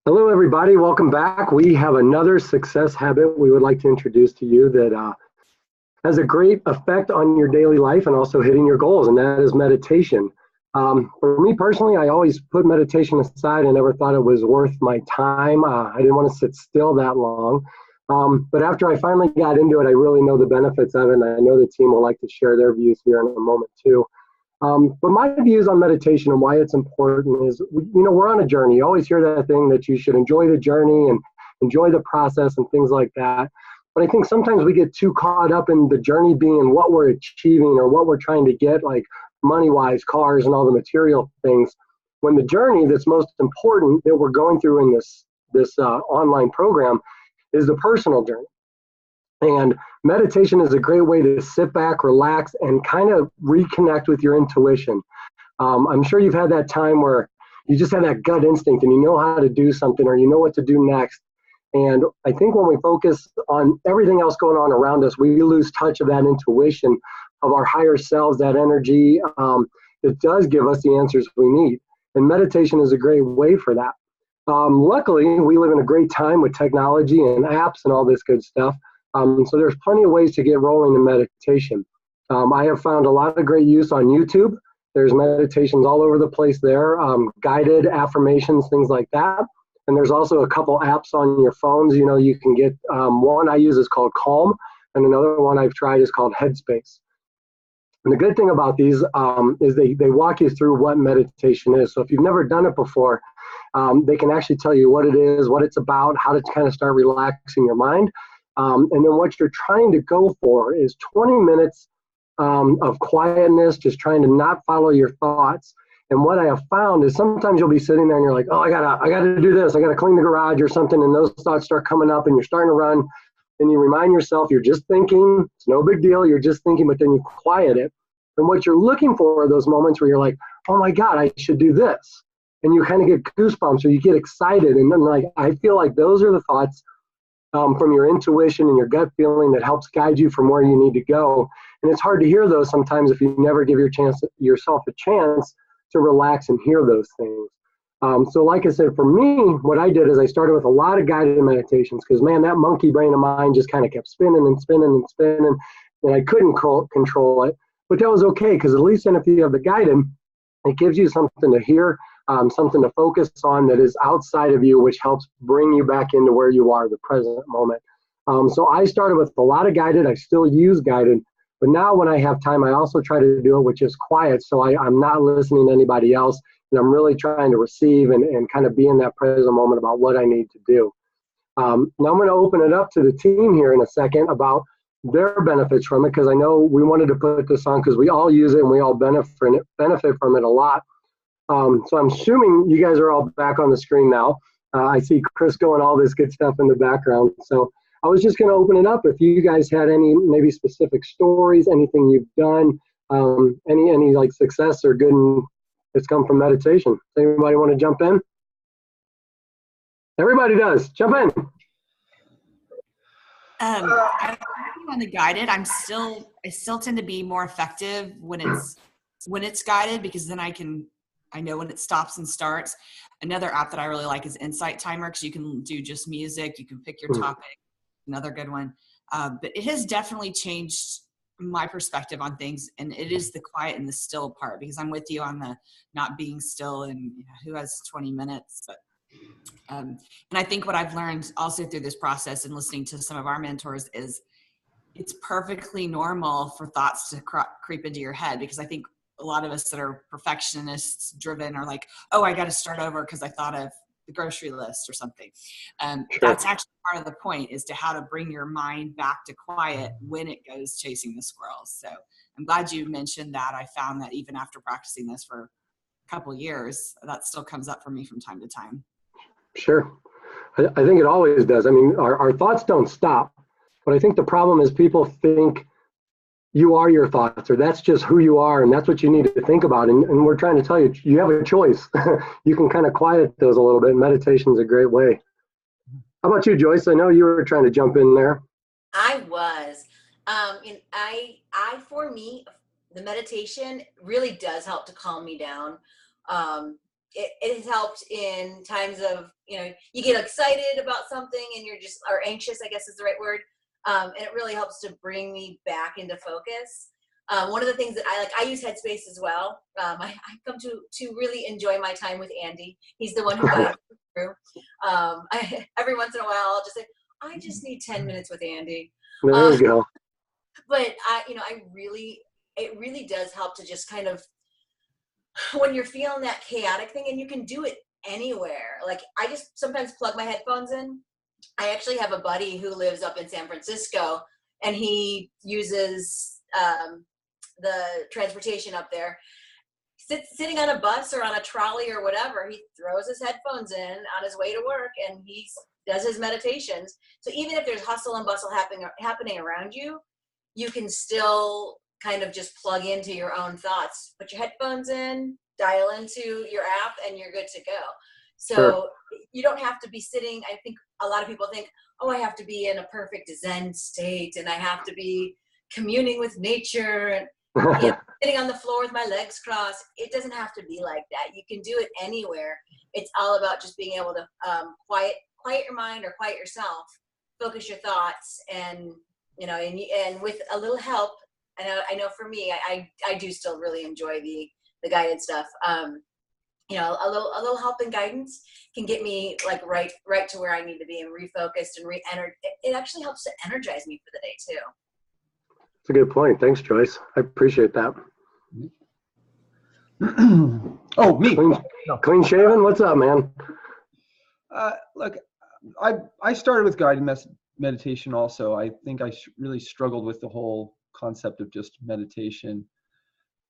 Hello, everybody. Welcome back. We have another success habit we would like to introduce to you that has a great effect on your daily life and also hitting your goals, and that is meditation. For me personally, I always put meditation aside. I never thought it was worth my time. I didn't want to sit still that long. But after I finally got into it, I really know the benefits of it, and I know the team will like to share their views here in a moment too. But my views on meditation and why it's important is, we're on a journey. You always hear that thing that you should enjoy the journey and enjoy the process and things like that. But I think sometimes we get too caught up in the journey being what we're achieving or what we're trying to get, like money-wise, cars and all the material things. When the journey that's most important that we're going through in this online program is the personal journey. And meditation is a great way to sit back, relax, and kind of reconnect with your intuition. I'm sure you've had that time where you just have that gut instinct and you know how to do something or you know what to do next. And I think when we focus on everything else going on around us, we lose touch of that intuition of our higher selves, that energy that does give us the answers we need. And meditation is a great way for that. Luckily, we live in a great time with technology and apps and all this good stuff. So there's plenty of ways to get rolling in meditation. I have found a lot of great use on YouTube. There's meditations all over the place there, guided affirmations, things like that. And there's also a couple apps on your phones. You can get one I use is called Calm, and another one I've tried is called Headspace. And the good thing about these is they walk you through what meditation is. So if you've never done it before, they can actually tell you what it is, what it's about, how to kind of start relaxing your mind. And then what you're trying to go for is 20 minutes of quietness, just trying to not follow your thoughts. And what I have found is sometimes you'll be sitting there and you're like, oh, I gotta do this. I gotta clean the garage or something. And those thoughts start coming up and you're starting to run. And you remind yourself, you're just thinking. It's no big deal. You're just thinking, but then you quiet it. And what you're looking for are those moments where you're like, oh my God, I should do this. And you kind of get goosebumps or you get excited. And then I feel like those are the thoughts from your intuition and your gut feeling that helps guide you from where you need to go. And it's hard to hear those sometimes if you never give yourself a chance to relax and hear those things. So like I said, for me, what I did is I started with a lot of guided meditations because, man, that monkey brain of mine just kind of kept spinning and spinning and spinning, and I couldn't control it. But that was okay because at least then if you have the guided, it gives you something to hear, something to focus on that is outside of you, which helps bring you back into where you are, the present moment. So I started with a lot of guided. I still use guided. But now when I have time, I also try to do it with just quiet. So I'm not listening to anybody else. And I'm really trying to receive and kind of be in that present moment about what I need to do. Now I'm going to open it up to the team here in a second about their benefits from it, because I know we wanted to put this on because we all use it and we all benefit from it a lot. So I'm assuming you guys are all back on the screen now. I see Chris going all this good stuff in the background. So I was just going to open it up if you guys had any maybe specific stories, anything you've done, any like success or good that's come from meditation. Does anybody want to jump in? Everybody does. Jump in. I'm on the guided. I still tend to be more effective when it's guided because then I know when it stops and starts. Another app that I really like is Insight Timer because you can do just music. You can pick your topic. Another good one. But it has definitely changed my perspective on things, and it is the quiet and the still part because I'm with you on the not being still and who has 20 minutes. But and I think what I've learned also through this process and listening to some of our mentors is it's perfectly normal for thoughts to creep into your head because I think a lot of us that are perfectionists driven are like, oh, I got to start over because I thought of the grocery list or something. Sure. That's actually part of the point is to how to bring your mind back to quiet when it goes chasing the squirrels. So I'm glad you mentioned that. I found that even after practicing this for a couple of years, that still comes up for me from time to time. Sure. I think it always does. I mean, our thoughts don't stop, but I think the problem is people think you are your thoughts, or that's just who you are, and that's what you need to think about. And we're trying to tell you, you have a choice. You can kind of quiet those a little bit. Meditation is a great way. How about you, Joyce? I know you were trying to jump in there. I was. And for me, the meditation really does help to calm me down. it has helped in times of, you get excited about something and you're just, or anxious, I guess is the right word. And it really helps to bring me back into focus. One of the things that I use Headspace as well. I come to really enjoy my time with Andy. He's the one who guides me through. Every once in a while, I'll just say, I just need 10 minutes with Andy. There you go. But it really does help to just kind of, when you're feeling that chaotic thing, and you can do it anywhere. Like, I just sometimes plug my headphones in. I actually have a buddy who lives up in San Francisco, and he uses the transportation up there. Sitting on a bus or on a trolley or whatever, he throws his headphones in on his way to work, and he does his meditations. So even if there's hustle and bustle happening around you, you can still kind of just plug into your own thoughts, put your headphones in, dial into your app, and you're good to go. So Sure. You don't have to be sitting. I think a lot of people think, oh, I have to be in a perfect Zen state, and I have to be communing with nature, and sitting on the floor with my legs crossed. It doesn't have to be like that. You can do it anywhere. It's all about just being able to quiet your mind or quiet yourself, focus your thoughts, and and with a little help. I know for me, I do still really enjoy the guided stuff. A little help and guidance can get me like right to where I need to be and refocused and it actually helps to energize me for the day too. That's a good point. Thanks, Joyce. I appreciate that. Oh, me. Clean shaven? What's up, man? Look, I started with guided meditation also. I think I really struggled with the whole concept of just meditation.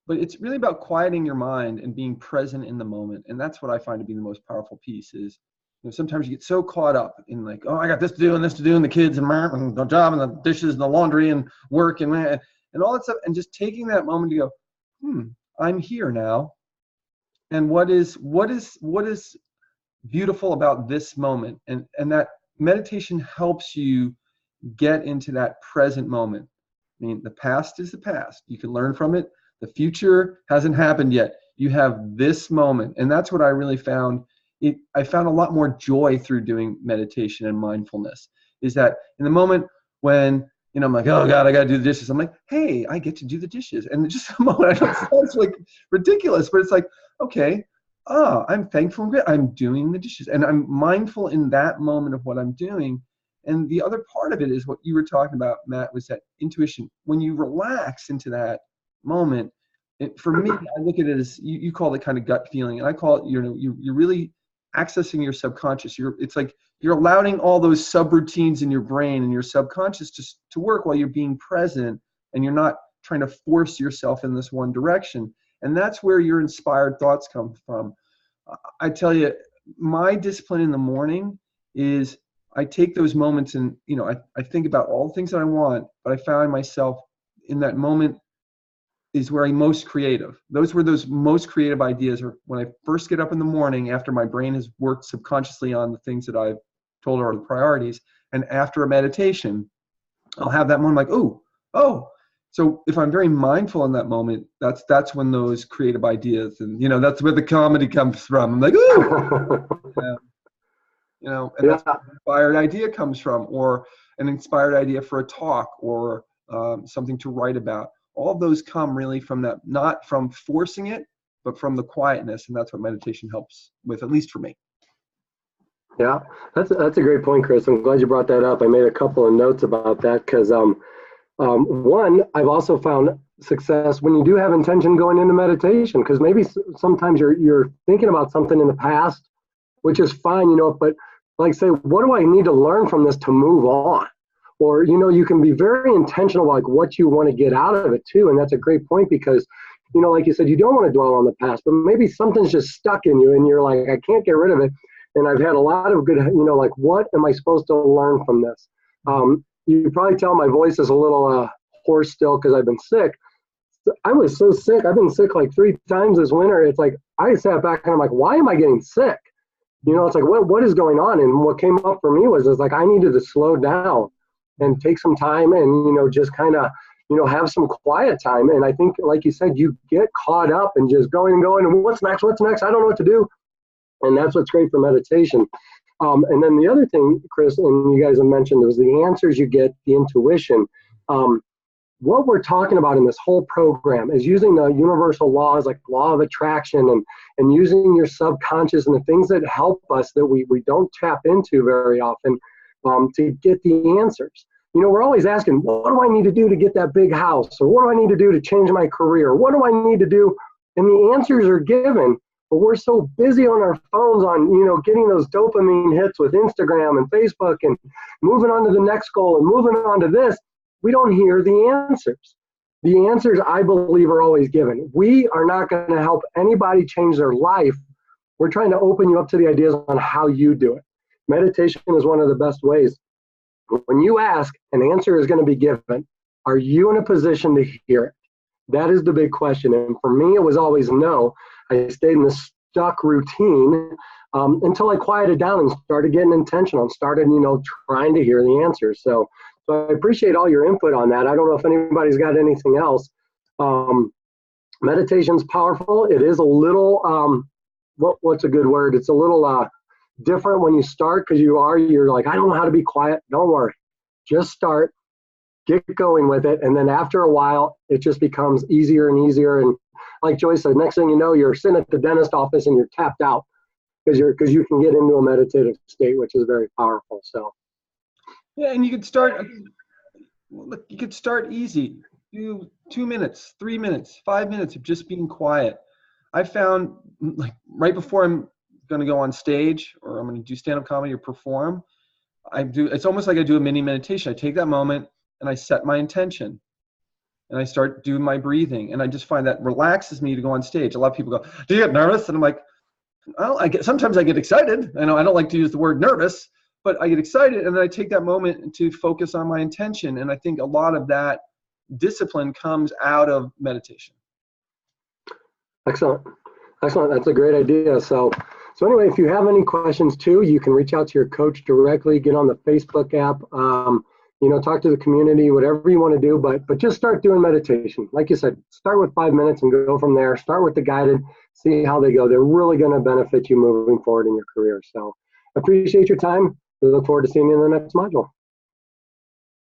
But it's really about quieting your mind and being present in the moment. And that's what I find to be the most powerful piece is, sometimes you get so caught up in like, oh, I got this to do and this to do and the kids and the job and the dishes and the laundry and work and all that stuff. And just taking that moment to go, I'm here now. And what is beautiful about this moment? And that meditation helps you get into that present moment. I mean, the past is the past. You can learn from it. The future hasn't happened yet. You have this moment. And that's what I really found. I found a lot more joy through doing meditation and mindfulness, is that in the moment when, I'm like, oh God, I got to do the dishes. I'm like, hey, I get to do the dishes. And just a moment, I know it sounds like ridiculous, but it's like, okay, I'm thankful and grateful. I'm doing the dishes. And I'm mindful in that moment of what I'm doing. And the other part of it is what you were talking about, Matt, was that intuition. When you relax into that moment, for me, I look at it as you call it kind of gut feeling, and I call it, you're really accessing your subconscious. It's like you're allowing all those subroutines in your brain and your subconscious to work while you're being present, and you're not trying to force yourself in this one direction. And that's where your inspired thoughts come from. I tell you, my discipline in the morning is I take those moments and, I think about all the things that I want, but I find myself in that moment is where I'm most creative. Those most creative ideas are when I first get up in the morning after my brain has worked subconsciously on the things that I've told are the priorities. And after a meditation, I'll have that moment like, oh. So if I'm very mindful in that moment, that's when those creative ideas and, that's where the comedy comes from. I'm like, ooh. And that's where an inspired idea comes from, or an inspired idea for a talk, or something to write about. All of those come really from that, not from forcing it, but from the quietness. And that's what meditation helps with, at least for me. Yeah, that's a great point, Chris. I'm glad you brought that up. I made a couple of notes about that because one, I've also found success when you do have intention going into meditation, because maybe sometimes you're thinking about something in the past, which is fine, but like say, what do I need to learn from this to move on? Or, you can be very intentional, like what you want to get out of it too. And that's a great point because, like you said, you don't want to dwell on the past, but maybe something's just stuck in you and you're like, I can't get rid of it. And I've had a lot of good, like, what am I supposed to learn from this? You can probably tell my voice is a little hoarse still because I've been sick. I was so sick. I've been sick like 3 times this winter. It's like, I sat back and I'm like, why am I getting sick? It's like, what is going on? And what came up for me was like, I needed to slow down and take some time and, just kind of, have some quiet time. And I think, like you said, you get caught up and just going and what's next? I don't know what to do. And that's what's great for meditation. And then the other thing, Chris, and you guys have mentioned, was the answers you get, the intuition. What we're talking about in this whole program is using the universal laws like law of attraction and using your subconscious and the things that help us that we don't tap into very often to get the answers. You know, we're always asking, what do I need to do to get that big house? Or what do I need to do to change my career? What do I need to do? And the answers are given, but we're so busy on our phones on, you know, getting those dopamine hits with Instagram and Facebook and moving on to the next goal and moving on to this. We don't hear the answers. The answers, I believe, are always given. We are not going to help anybody change their life. We're trying to open you up to the ideas on how you do it. Meditation is one of the best ways. When you ask, an answer is going to be given. Are you in a position to hear it? That is the big question. And for me, it was always no. I stayed in this stuck routine until I quieted down and started getting intentional and started, you know, trying to hear the answers. So I appreciate all your input on that. I don't know if anybody's got anything else. Meditation's powerful. It is a little, what's a good word? It's a little different when you start because you're like, I don't know how to be quiet. Don't worry. Just start, get going with it. And then after a while, it just becomes easier and easier. And like Joyce said, next thing you know, you're sitting at the dentist office and you're tapped out because you can get into a meditative state, which is very powerful. So. Yeah, and you could start. Look, you could start easy. Do 2 minutes, 3 minutes, 5 minutes of just being quiet. I found, like, right before I'm going to go on stage or I'm going to do stand-up comedy or perform, it's almost like I do a mini meditation. I take that moment and I set my intention, and I start doing my breathing, and I just find that relaxes me to go on stage. A lot of people go, "Do you get nervous?" And I'm like, "Well, sometimes I get excited. I know I don't like to use the word nervous." But I get excited, and then I take that moment to focus on my intention. And I think a lot of that discipline comes out of meditation. Excellent. Excellent. That's a great idea. So anyway, if you have any questions too, you can reach out to your coach directly, get on the Facebook app, you know, talk to the community, whatever you want to do, but just start doing meditation. Like you said, start with 5 minutes and go from there. Start with the guided, see how they go. They're really going to benefit you moving forward in your career. So appreciate your time. We look forward to seeing you in the next module.